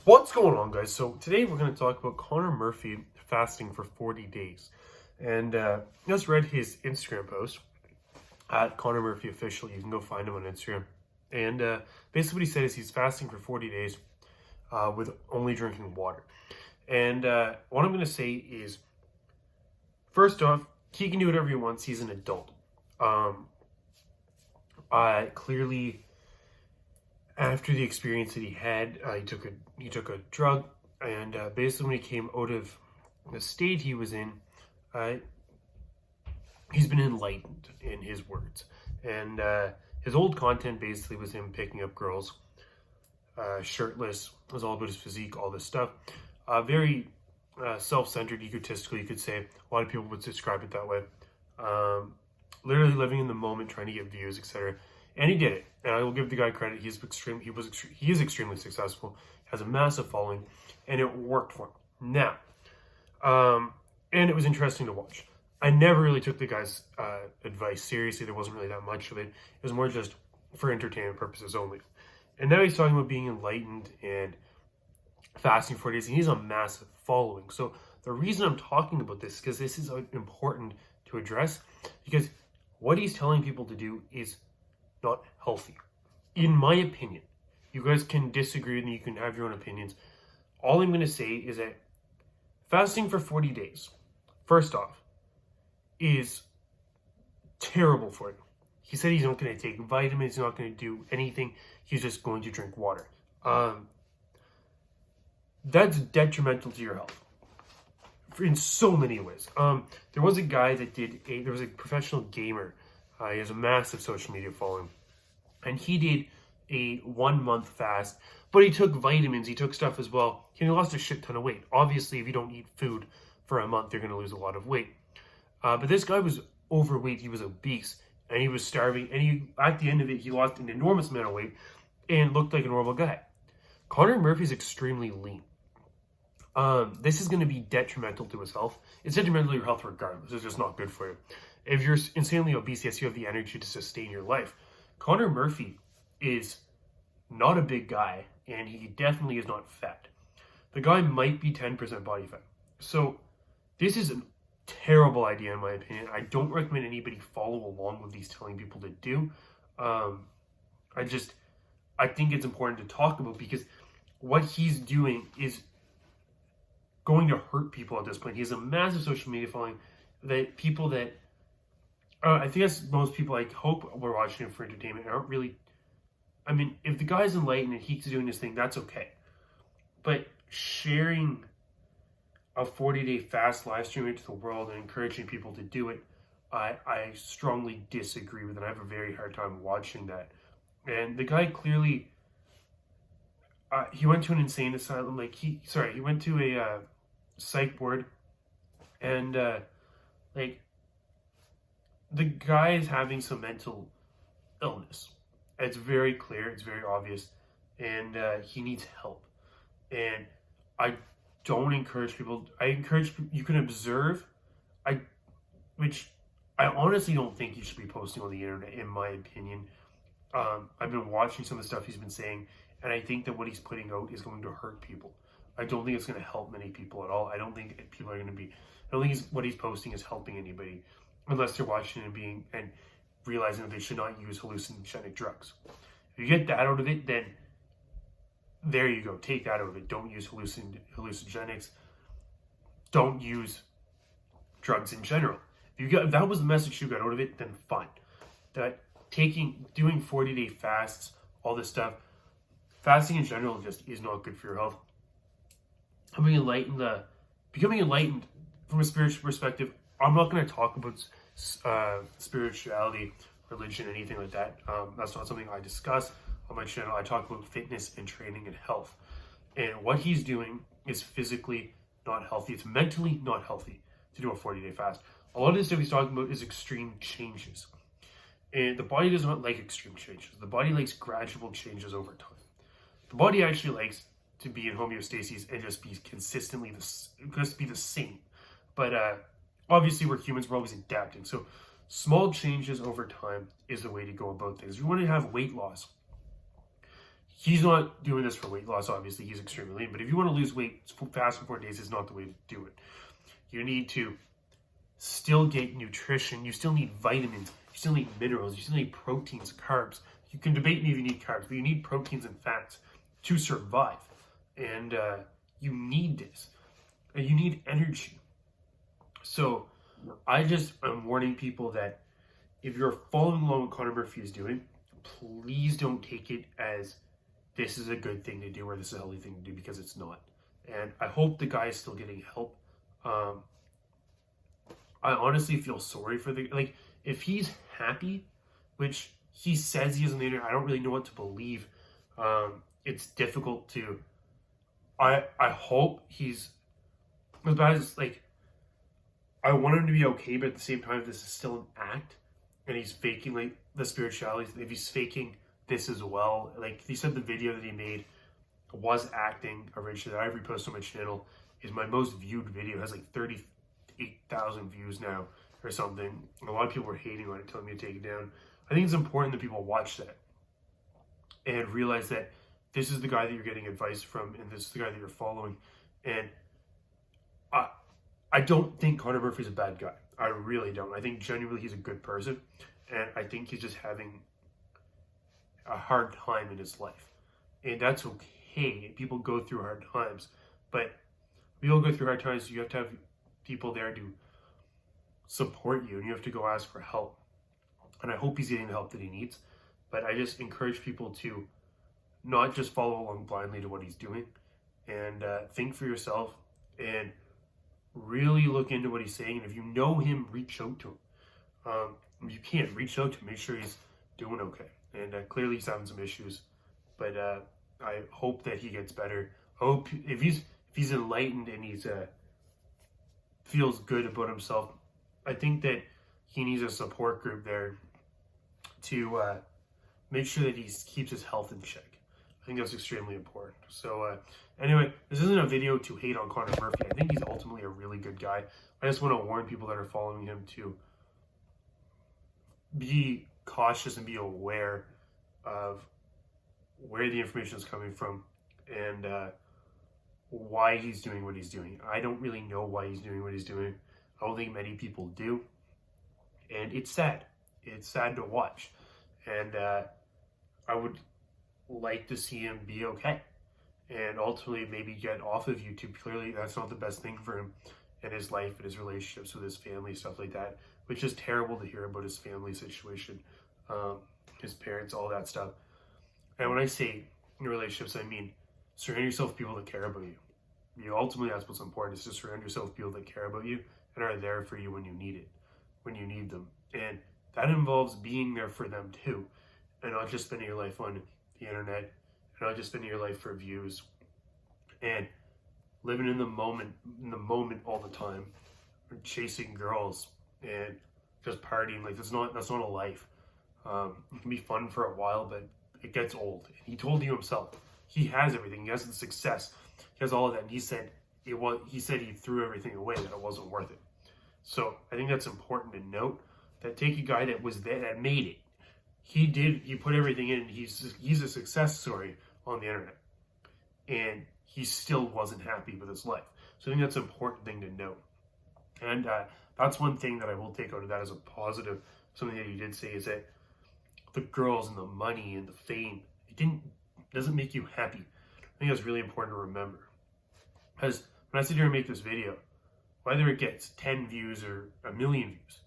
What's going on, guys? So today we're going to talk about Connor Murphy fasting for 40 days. And I just read his Instagram post at Connor Murphy Official. You can go find him on Instagram. And basically what he said is he's fasting for 40 days with only drinking water. And what I'm going to say is, first off, he can do whatever he wants. He's an adult. Clearly, after the experience that he had, he took a drug, and basically when he came out of the state he was in, he's been enlightened, in his words. And his old content basically was him picking up girls, shirtless. It was all about his physique, all this stuff. Very self-centered, egotistical, you could say. A lot of people would describe it that way. Literally living in the moment, trying to get views, etc. And he did it. And I will give the guy credit. He is extremely successful. Has a massive following, and it worked for him. Now, and it was interesting to watch. I never really took the guy's advice seriously. There wasn't really that much of it. It was more just for entertainment purposes only. And now he's talking about being enlightened and fasting for days, and he's a massive following. So the reason I'm talking about this is because this is important to address, because what he's telling people to do is not healthy. In my opinion, you guys can disagree with me, you can have your own opinions. All I'm going to say is that fasting for 40 days, first off, is terrible for you. He said he's not going to take vitamins, he's not going to do anything, he's just going to drink water. That's detrimental to your health in so many ways. There was a guy that there was a professional gamer. He has a massive social media following, and he did a 1 month fast, but he took vitamins, he took stuff as well. He lost a shit ton of weight. Obviously, if you don't eat food for a month, you're going to lose a lot of weight. But this guy was overweight, he was obese, and he was starving, and at the end of it, he lost an enormous amount of weight and looked like a normal guy. Connor Murphy's extremely lean. This is going to be detrimental to his health. It's detrimental to your health regardless. It's just not good for you. If you're insanely obese, yes, you have the energy to sustain your life. Connor Murphy is not a big guy, and he definitely is not fat. The guy might be 10% body fat. So this is a terrible idea in my opinion. I don't recommend anybody follow along with these telling people to do. I think it's important to talk about, because what he's doing is going to hurt people at this point. He has a massive social media following that people that I think that's most people, I hope, we're watching it for entertainment, aren't really. I mean, if the guy's enlightened and he's doing this thing, that's okay. But sharing a 40-day fast live stream into the world and encouraging people to do it, I strongly disagree with it. I have a very hard time watching that. And the guy clearly, he went to an insane asylum. He went to a psych ward, and the guy is having some mental illness. It's very clear, it's very obvious, and he needs help. And I don't encourage people. I encourage you can observe. Which I honestly don't think you should be posting on the internet, in my opinion. I've been watching some of the stuff he's been saying, and I think that what he's putting out is going to hurt people. I don't think it's going to help many people at all. I don't think people are going to be. I don't think what he's posting is helping anybody, unless they're watching it and realizing that they should not use hallucinogenic drugs. If you get that out of it, then there you go. Take that out of it. Don't use hallucinogenics. Don't use drugs in general. If that was the message you got out of it, then fine. That doing 40-day fasts, all this stuff, fasting in general just is not good for your health. Becoming enlightened from a spiritual perspective. I'm not going to talk about spirituality, religion, anything like that. That's not something I discuss on my channel. I talk about fitness and training and health. And what he's doing is physically not healthy. It's mentally not healthy to do a 40-day fast. A lot of the stuff he's talking about is extreme changes. And the body does not like extreme changes. The body likes gradual changes over time. The body actually likes to be in homeostasis and just be consistently the same. But obviously we're humans, we're always adapting. So small changes over time is the way to go about things. If you want to have weight loss, he's not doing this for weight loss, obviously. He's extremely lean. But if you want to lose weight, fast in 4 days is not the way to do it. You need to still get nutrition. You still need vitamins. You still need minerals. You still need proteins, carbs. You can debate me if you need carbs, but you need proteins and fats to survive. And you need this. And you need energy. So I'm warning people that if you're following along what Conor Murphy is doing, please don't take it as this is a good thing to do or this is a healthy thing to do, because it's not. And I hope the guy is still getting help. I honestly feel sorry for if he's happy, which he says he is on the internet, I don't really know what to believe. It's difficult to, I hope he's, as bad as, I want him to be okay, but at the same time, this is still an act, and he's faking, the spirituality. If he's faking this as well, he said the video that he made was acting originally, that I reposted on my channel, is my most viewed video. It has 38,000 views now or something. And a lot of people were hating on it, telling me to take it down. I think it's important that people watch that and realize that this is the guy that you're getting advice from, and this is the guy that you're following. And I don't think Conor Murphy's a bad guy. I really don't. I think genuinely he's a good person, and I think he's just having a hard time in his life. And that's okay. People go through hard times, but we all go through hard times. You have to have people there to support you, and you have to go ask for help. And I hope he's getting the help that he needs. But I just encourage people to not just follow along blindly to what he's doing, and think for yourself and really look into what he's saying. And if you know him, reach out to him. If you can't, reach out to him. Make sure he's doing okay. And clearly he's having some issues, but I hope that he gets better. I hope if he's enlightened and he's feels good about himself, I think that he needs a support group there to make sure that he keeps his health in check. I think that's extremely important. So anyway, this isn't a video to hate on Conor Murphy. I think he's ultimately a really good guy. I just want to warn people that are following him to be cautious and be aware of where the information is coming from and why he's doing what he's doing. I don't really know why he's doing what he's doing. I don't think many people do. And it's sad. It's sad to watch. And I would like to see him be okay and ultimately maybe get off of YouTube. Clearly that's not the best thing for him in his life and his relationships with his family, stuff like that, which is terrible to hear about his family situation, his parents, all that stuff. And when I say in relationships, I mean surround yourself with people that care about you. Ultimately, that's what's important, is to surround yourself with people that care about you and are there for you when you need it, when you need them. And that involves being there for them too, and not just spending your life on the internet, and not just spending your life for views, and living in the moment all the time, or chasing girls and just partying. That's not a life. It can be fun for a while, but it gets old. And he told you himself, he has everything. He has the success. He has all of that. And he said he threw everything away, that it wasn't worth it. So I think that's important to note, that take a guy that was there, that made it. He put everything in. He's a success story on the internet, and he still wasn't happy with his life. So I think that's an important thing to note. And that's one thing that I will take out of that as a positive. Something that he did say is that the girls and the money and the fame, doesn't make you happy. I think that's really important to remember. Because when I sit here and make this video, whether it gets 10 views or 1 million views,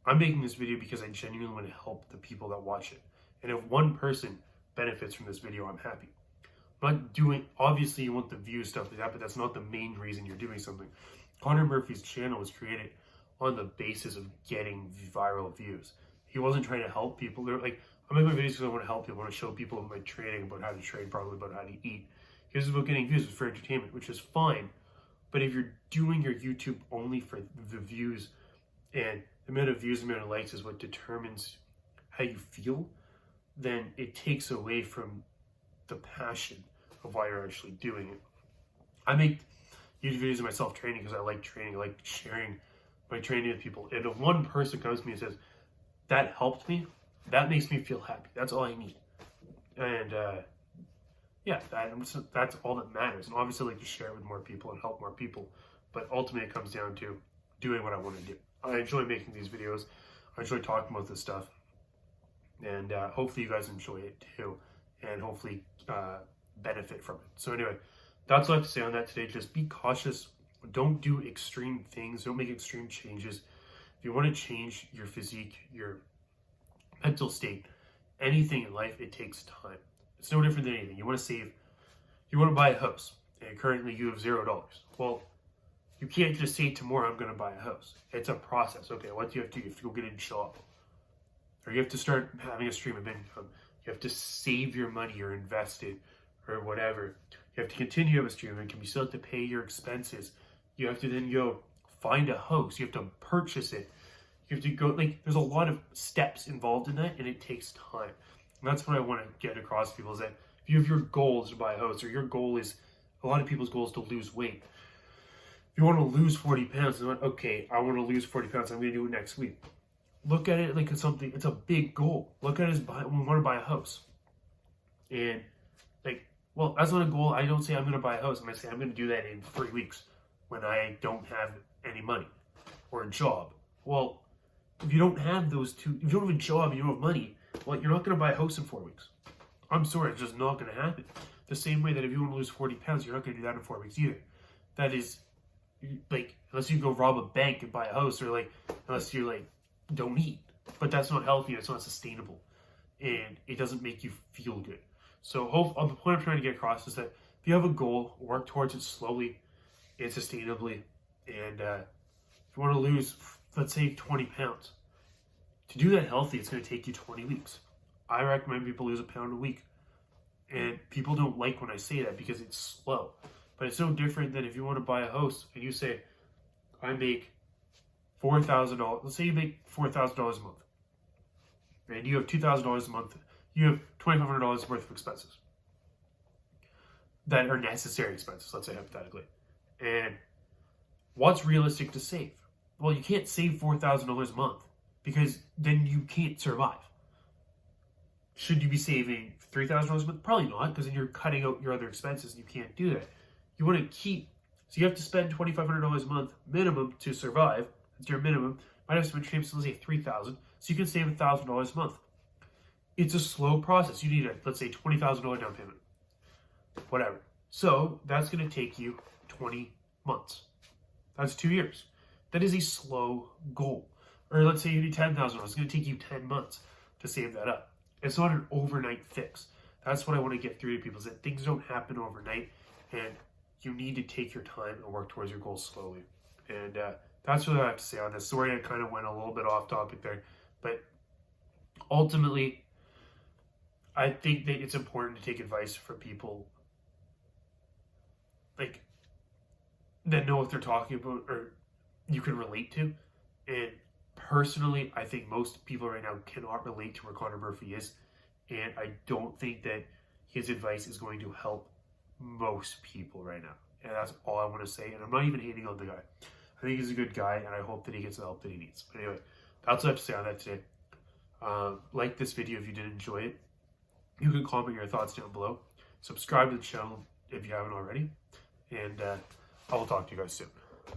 I'm making this video because I genuinely want to help the people that watch it. And if one person benefits from this video, I'm happy. I'm not doing, obviously you want the views, stuff like that, but that's not the main reason you're doing something. Conor Murphy's channel was created on the basis of getting viral views. He wasn't trying to help people. They're like, I make my videos because I want to help people. I want to show people my training, about how to train properly, about how to eat. Here's about getting views for entertainment, which is fine. But if you're doing your YouTube only for the views, and the amount of views, the amount of likes is what determines how you feel, then it takes away from the passion of why you're actually doing it. I make YouTube videos of myself training because I like training. I like sharing my training with people. And if one person comes to me and says, that helped me, that makes me feel happy. That's all I need. And yeah, that's all that matters. And obviously, I like to share it with more people and help more people. But ultimately, it comes down to doing what I want to do. I enjoy making these videos. I enjoy talking about this stuff. And hopefully you guys enjoy it too. And hopefully benefit from it. So anyway, that's all I have to say on that today. Just be cautious. Don't do extreme things. Don't make extreme changes. If you want to change your physique, your mental state, anything in life, it takes time. It's no different than anything. You want to save, you want to buy a house, and currently you have $0. Well, you can't just say tomorrow I'm going to buy a house. It's a process. Okay, what do you have to do? You have to go get a job. Or you have to start having a stream of income. You have to save your money or invest it or whatever. You have to continue to have a stream of income. You still have to pay your expenses. You have to then go find a house. You have to purchase it. You have to go, like, there's a lot of steps involved in that, and it takes time. And that's what I want to get across to people, is that if you have your goal is to buy a house, or your goal is, a lot of people's goal is to lose weight. If you want to lose 40 pounds, and okay, I want to lose 40 pounds, I'm going to do it next week. Look at it like it's something, it's a big goal. Look at it as we want to buy a house. And like, well, that's not a goal. I don't say I'm going to buy a house. And I say I'm going to do that in 3 weeks when I don't have any money or a job. Well, if you don't have those two, if you don't have a job and you don't have money, well, you're not going to buy a house in 4 weeks. I'm sorry, it's just not going to happen. The same way that if you want to lose 40 pounds, you're not going to do that in 4 weeks either. That is, like, unless you go rob a bank and buy a house, or like, unless you like, don't eat. But that's not healthy, it's not sustainable. And it doesn't make you feel good. So the point I'm trying to get across is that if you have a goal, work towards it slowly and sustainably. And if you want to lose, let's say 20 pounds, to do that healthy, it's going to take you 20 weeks. I recommend people lose a pound a week. And people don't like when I say that because it's slow. But it's no different than if you want to buy a house and you say, I make $4,000. Let's say you make $4,000 a month. And you have $2,000 a month. You have $2,500 worth of expenses that are necessary expenses, let's say hypothetically. And what's realistic to save? Well, you can't save $4,000 a month because then you can't survive. Should you be saving $3,000 a month? Probably not, because then you're cutting out your other expenses and you can't do that. You want to keep, so you have to spend $2,500 a month minimum to survive. That's your minimum. Might have spent trips, let's say $3,000, so you can save $1,000 a month. It's a slow process. You need a, let's say, $20,000 down payment, whatever. So that's going to take you 20 months. That's 2 years. That is a slow goal. Or let's say you need $10,000. It's going to take you 10 months to save that up. It's not an overnight fix. That's what I want to get through to people, is that things don't happen overnight, and you need to take your time and work towards your goals slowly. And that's what I have to say on this. Sorry, I kind of went a little bit off topic there, but ultimately, I think that it's important to take advice from people like that know what they're talking about or you can relate to. And personally, I think most people right now cannot relate to where Connor Murphy is, and I don't think that his advice is going to help most people right now. And that's all I want to say. And I'm not even hating on the guy. I think he's a good guy, and I hope that he gets the help that he needs. But anyway, that's what I have to say on that today. Like this video if you did enjoy it. You can comment your thoughts down below. Subscribe to the channel if you haven't already. And I will talk to you guys soon.